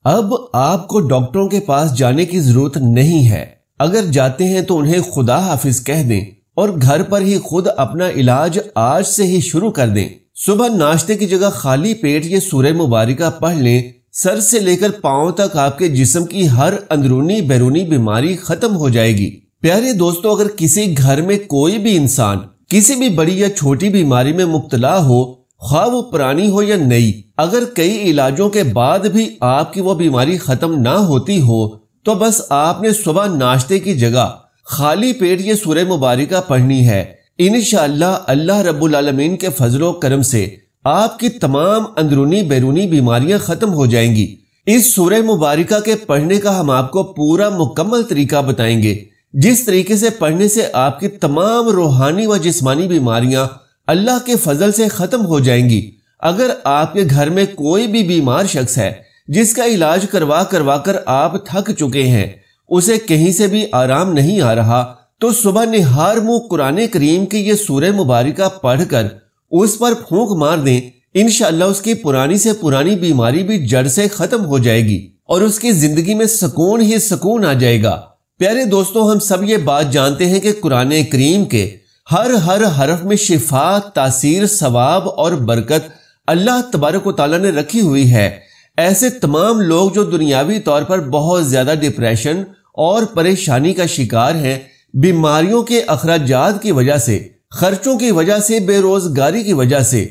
اب آپ کو ڈاکٹروں کے پاس جانے کی ضرورت نہیں ہے۔ اگر جاتے ہیں تو انہیں خدا حافظ کہہ دیں اور گھر پر ہی خود اپنا علاج آج سے ہی شروع کر دیں۔ صبح ناشتے کی جگہ خالی پیٹ یہ سورہ مبارکہ پڑھ لیں، سر سے لے کر پاؤں تک آپ کے جسم کی ہر اندرونی بیرونی بیماری ختم ہو جائے گی۔ پیارے دوستو، اگر کسی گھر میں کوئی بھی انسان کسی بھی بڑی یا چھوٹی بیماری میں مبتلا ہو، خواہ وہ پرانی ہو یا نئی، اگر کئی علاجوں کے بعد بھی آپ کی وہ بیماری ختم نہ ہوتی ہو تو بس آپ نے صبح ناشتے کی جگہ خالی پیٹ یہ سورہ مبارکہ پڑھنی ہے۔ انشاءاللہ اللہ رب العالمین کے فضل و کرم سے آپ کی تمام اندرونی بیرونی بیماریاں ختم ہو جائیں گی۔ اس سورہ مبارکہ کے پڑھنے کا ہم آپ کو پورا مکمل طریقہ بتائیں گے، جس طریقے سے پڑھنے سے آپ کی تمام روحانی و جسمانی بیماریاں اللہ کے فضل سے ختم ہو جائیں گی۔ اگر آپ کے گھر میں کوئی بھی بیمار شخص ہے جس کا علاج کروا کر آپ تھک چکے ہیں، اسے کہیں سے بھی آرام نہیں آ رہا، تو صبح نہار منہ قرآن کریم کی یہ سورہ مبارکہ پڑھ کر اس پر پھونک مار دیں، انشاءاللہ اس کی پرانی سے پرانی بیماری بھی جڑ سے ختم ہو جائے گی اور اس کی زندگی میں سکون ہی سکون آ جائے گا۔ پیارے دوستو، ہم سب یہ بات جانتے ہیں کہ قرآن کریم کے ہر حرف میں شفا، تاثیر، ثواب اور برکت اللہ تبارک و تعالیٰ نے رکھی ہوئی ہے۔ ایسے تمام لوگ جو دنیاوی طور پر بہت زیادہ ڈپریشن اور پریشانی کا شکار ہیں، بیماریوں کے اخراجات کی وجہ سے، خرچوں کی وجہ سے، بے روزگاری کی وجہ سے،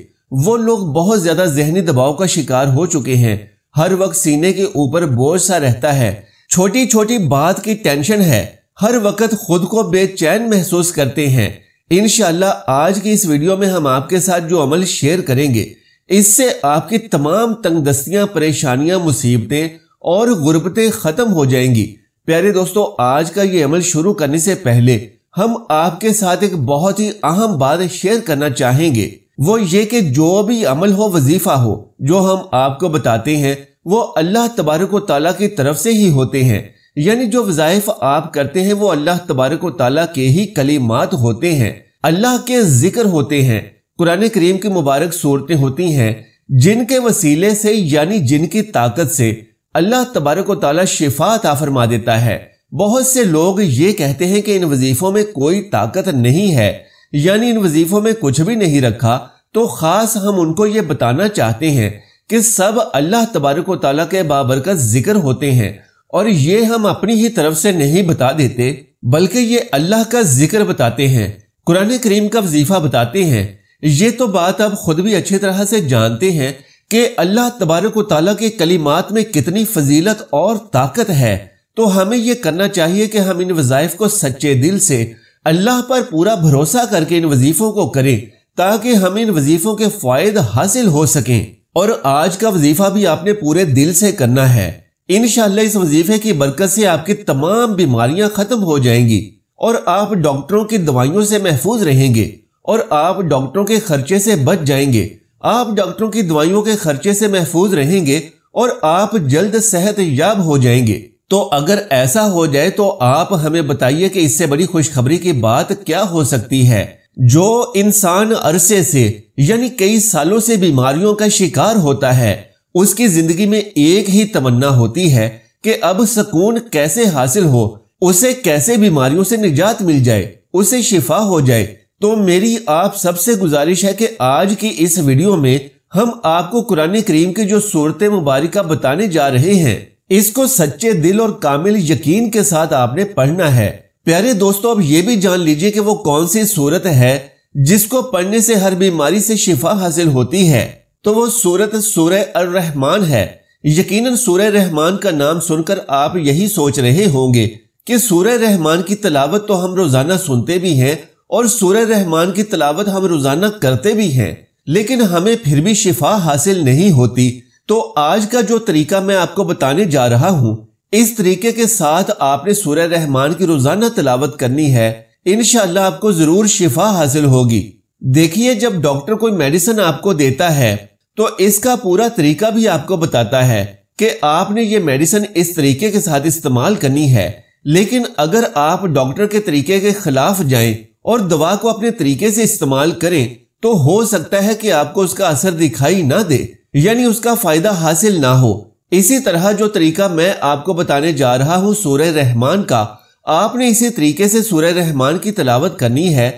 وہ لوگ بہت زیادہ ذہنی دباؤ کا شکار ہو چکے ہیں۔ ہر وقت سینے کے اوپر بوجھ سا رہتا ہے، چھوٹی چھوٹی بات کی ٹینشن ہے، ہر وقت خود کو بے چین محسوس کرتے ہیں۔ انشاءاللہ آج کی اس ویڈیو میں ہم آپ کے ساتھ جو عمل شیئر کریں گے، اس سے آپ کی تمام تنگ دستیاں، پریشانیاں، مصیبتیں اور غربتیں ختم ہو جائیں گی۔ پیارے دوستو، آج کا یہ عمل شروع کرنے سے پہلے ہم آپ کے ساتھ ایک بہت ہی اہم بات شیئر کرنا چاہیں گے، وہ یہ کہ جو بھی عمل ہو، وظیفہ ہو، جو ہم آپ کو بتاتے ہیں وہ اللہ تبارک و تعالیٰ کی طرف سے ہی ہوتے ہیں، یعنی جو وظائف آپ کرتے ہیں وہ اللہ تبارک و تعالیٰ کے ہی کلمات ہوتے ہیں، اللہ کے ذکر ہوتے ہیں، قرآن کریم کی مبارک صورتیں ہوتی ہیں جن کے وسیلے سے، یعنی جن کی طاقت سے اللہ تبارک و تعالیٰ شفا عطا فرما دیتا ہے۔ بہت سے لوگ یہ کہتے ہیں کہ ان وظیفوں میں کوئی طاقت نہیں ہے، یعنی ان وظیفوں میں کچھ بھی نہیں رکھا، تو خاص ہم ان کو یہ بتانا چاہتے ہیں کہ سب اللہ تبارک و تعالیٰ کے بابرکت ذکر ہوتے ہیں، اور یہ ہم اپنی ہی طرف سے نہیں بتا دیتے بلکہ یہ اللہ کا ذکر بتاتے ہیں، قرآن کریم کا وظیفہ بتاتے ہیں۔ یہ تو بات آپ خود بھی اچھی طرح سے جانتے ہیں کہ اللہ تبارک و تعالیٰ کے کلمات میں کتنی فضیلت اور طاقت ہے، تو ہمیں یہ کرنا چاہیے کہ ہم ان وظائف کو سچے دل سے اللہ پر پورا بھروسہ کر کے ان وظیفوں کو کریں، تاکہ ہم ان وظیفوں کے فوائد حاصل ہو سکیں۔ اور آج کا وظیفہ بھی آپ نے پورے دل سے کرنا ہے۔ انشاءاللہ اس وظیفے کی برکت سے آپ کی تمام بیماریاں ختم ہو جائیں گی اور آپ ڈاکٹروں کی دوائیوں سے محفوظ رہیں گے، اور آپ ڈاکٹروں کے خرچے سے بچ جائیں گے۔ آپ ڈاکٹروں کی دوائیوں کے خرچے سے محفوظ رہیں گے اور آپ جلد صحت یاب ہو جائیں گے۔ تو اگر ایسا ہو جائے تو آپ ہمیں بتائیے کہ اس سے بڑی خوشخبری کی بات کیا ہو سکتی ہے۔ جو انسان عرصے سے، یعنی کئی سالوں سے بیماریوں کا شکار ہوتا ہے، اس کی زندگی میں ایک ہی تمنا ہوتی ہے کہ اب سکون کیسے حاصل ہو، اسے کیسے بیماریوں سے نجات مل جائے، اسے شفا ہو جائے۔ تو میری آپ سب سے گزارش ہے کہ آج کی اس ویڈیو میں ہم آپ کو قرآن کریم کی جو سورت مبارکہ بتانے جا رہے ہیں، اس کو سچے دل اور کامل یقین کے ساتھ آپ نے پڑھنا ہے۔ پیارے دوستو، اب یہ بھی جان لیجئے کہ وہ کون سی سورت ہے جس کو پڑھنے سے ہر بیماری سے شفا حاصل ہوتی ہے۔ تو وہ سورت سورہ الرحمن ہے۔ یقیناً سورہ رحمان کا نام سن کر آپ یہی سوچ رہے ہوں گے کہ سورہ رحمان کی تلاوت تو ہم روزانہ سنتے بھی ہیں اور سورہ رحمان کی تلاوت ہم روزانہ کرتے بھی ہیں، لیکن ہمیں پھر بھی شفا حاصل نہیں ہوتی۔ تو آج کا جو طریقہ میں آپ کو بتانے جا رہا ہوں، اس طریقے کے ساتھ آپ نے سورہ رحمان کی روزانہ تلاوت کرنی ہے، انشاءاللہ آپ کو ضرور شفا حاصل ہوگی۔ دیکھیے، جب ڈاکٹر کوئی میڈیسن آپ کو دیتا ہے تو اس کا پورا طریقہ بھی آپ کو بتاتا ہے کہ آپ نے یہ میڈیسن اس طریقے کے ساتھ استعمال کرنی ہے، لیکن اگر آپ ڈاکٹر کے طریقے کے خلاف جائیں اور دوا کو اپنے طریقے سے استعمال کریں تو ہو سکتا ہے کہ آپ کو اس کا اثر دکھائی نہ دے، یعنی اس کا فائدہ حاصل نہ ہو۔ اسی طرح جو طریقہ میں آپ کو بتانے جا رہا ہوں سورہ رحمان کا، آپ نے اسی طریقے سے سورہ رحمان کی تلاوت کرنی ہے۔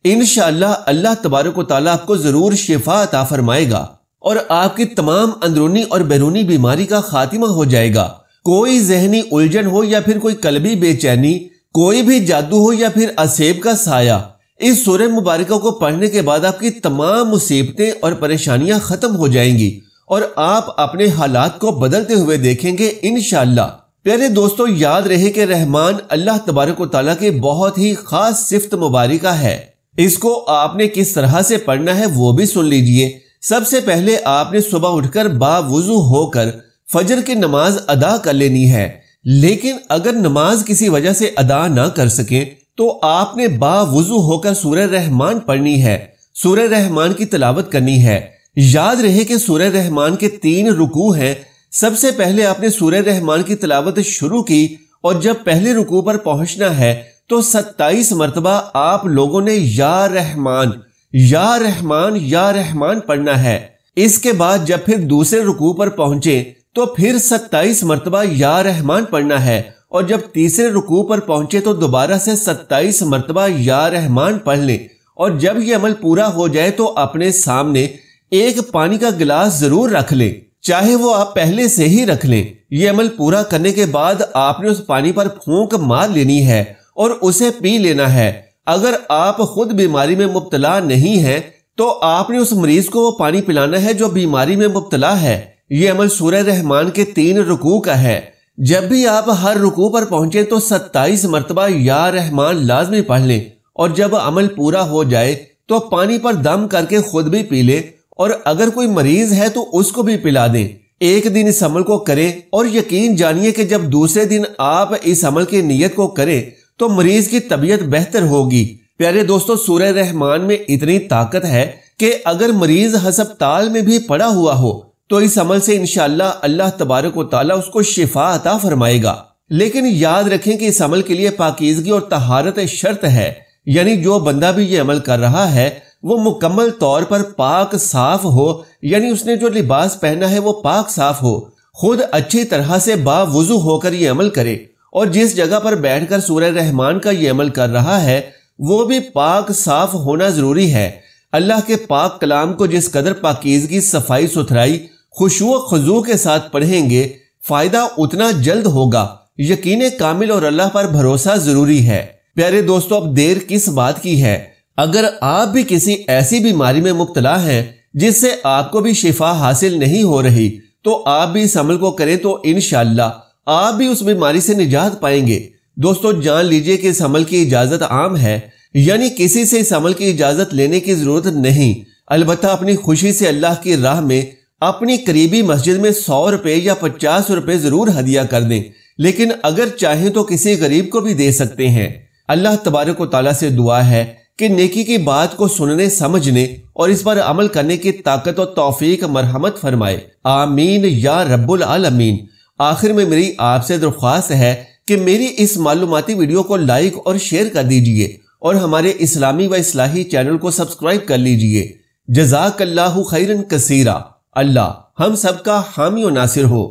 انشاءاللہ اللہ تبارک و تعالیٰ آپ کو ضرور شفا عطا فرمائے گا اور آپ کی تمام اندرونی اور بیرونی بیماری کا خاتمہ ہو جائے گا۔ کوئی ذہنی الجھن ہو یا پھر کوئی قلبی بے چینی، کوئی بھی جادو ہو یا پھر اسیب کا سایہ، اس سورہ مبارکہ کو پڑھنے کے بعد آپ کی تمام مصیبتیں اور پریشانیاں ختم ہو جائیں گی اور آپ اپنے حالات کو بدلتے ہوئے دیکھیں گے انشاءاللہ۔ پیارے دوستو، یاد رہے کہ رحمان اللہ تبارک و تعالیٰ کی بہت ہی خاص صفت مبارکہ ہے۔ اس کو آپ نے کس طرح سے پڑھنا ہے وہ بھی سن لیجئے۔ سب سے پہلے آپ نے صبح اٹھ کر باوضو ہو کر فجر کی نماز ادا کر لینی ہے، لیکن اگر نماز کسی وجہ سے ادا نہ کر سکیں تو آپ نے باوضو ہو کر سورہ رحمان پڑھنی ہے، سورہ رحمان کی تلاوت کرنی ہے۔ یاد رہے کہ سورہ رحمان کے 3 رکوع ہیں۔ سب سے پہلے آپ نے سورہ رحمان کی تلاوت شروع کی اور جب پہلے رکوع پر پہنچنا ہے تو 27 مرتبہ آپ لوگوں نے یا رحمان یا رحمان یا رحمان پڑھنا ہے۔ اس کے بعد جب پھر دوسرے رکوع پر پہنچے تو پھر 27 مرتبہ یا رحمان پڑھنا ہے اور جب تیسرے رکوع پر پہنچے تو دوبارہ سے 27 مرتبہ یا رحمان پڑھ لیں، اور جب یہ عمل پورا ہو جائے تو اپنے سامنے ایک پانی کا گلاس ضرور رکھ لیں، چاہے وہ آپ پہلے سے ہی رکھ لیں۔ یہ عمل پورا کرنے کے بعد آپ نے اس پانی پر پھونک مار لینی ہے اور اسے پی لینا ہے۔ اگر آپ خود بیماری میں مبتلا نہیں ہیں تو آپ نے اس مریض کو وہ پانی پلانا ہے جو بیماری میں مبتلا ہے۔ یہ عمل سورہ رحمان کے 3 رکوع کا ہے۔ جب بھی آپ ہر رکوع پر پہنچے تو 27 مرتبہ یا رحمان لازمی پڑھ لیں، اور جب عمل پورا ہو جائے تو پانی پر دم کر کے خود بھی پی لیں، اور اگر کوئی مریض ہے تو اس کو بھی پلا دیں۔ ایک دن اس عمل کو کریں اور یقین جانیے کہ جب دوسرے دن آپ اس عمل کی نیت کو کریں تو مریض کی طبیعت بہتر ہوگی۔ پیارے دوستو، سورہ رحمان میں اتنی طاقت ہے کہ اگر مریض ہسپتال میں بھی پڑا ہوا ہو تو اس عمل سے انشاءاللہ اللہ تبارک و تعالیٰ اس کو شفا عطا فرمائے گا۔ لیکن یاد رکھیں کہ اس عمل کے لیے پاکیزگی اور طہارت شرط ہے، یعنی جو بندہ بھی یہ عمل کر رہا ہے وہ مکمل طور پر پاک صاف ہو، یعنی اس نے جو لباس پہنا ہے وہ پاک صاف ہو، خود اچھی طرح سے باوضو ہو کر یہ عمل کرے، اور جس جگہ پر بیٹھ کر سورہ رحمان کا یہ عمل کر رہا ہے وہ بھی پاک صاف ہونا ضروری ہے۔ اللہ کے پاک کلام کو جس قدر پاکیزگی، صفائی ستھرائی، خشوع و خضوع کے ساتھ پڑھیں گے فائدہ اتنا جلد ہوگا۔ یقین کامل اور اللہ پر بھروسہ ضروری ہے۔ پیارے دوستو، اب دیر کس بات کی ہے؟ اگر آپ بھی کسی ایسی بیماری میں مبتلا ہیں جس سے آپ کو بھی شفا حاصل نہیں ہو رہی تو آپ بھی اس عمل کو کریں تو انشاءاللہ آپ بھی اس بیماری سے نجات پائیں گے۔ دوستو، جان لیجئے کہ اس عمل کی اجازت عام ہے، یعنی کسی سے اس عمل کی اجازت لینے کی ضرورت نہیں۔ البتہ اپنی خوشی سے اللہ کی راہ میں اپنی قریبی مسجد میں 100 روپے یا 50 روپے ضرور ہدیہ کر دیں، لیکن اگر چاہیں تو کسی غریب کو بھی دے سکتے ہیں۔ اللہ تبارک و تعالیٰ سے دعا ہے کہ نیکی کی بات کو سننے، سمجھنے اور اس پر عمل کرنے کی طاقت و توفیق مرحمت فرمائے، آمین یا رب العالمین۔ آخر میں میری آپ سے درخواست ہے کہ میری اس معلوماتی ویڈیو کو لائک اور شیئر کر دیجئے اور ہمارے اسلامی و اصلاحی چینل کو سبسکرائب کر لیجئے۔ جزاک اللہ خیرا کثیرا۔ اللہ ہم سب کا حامی و ناصر ہو۔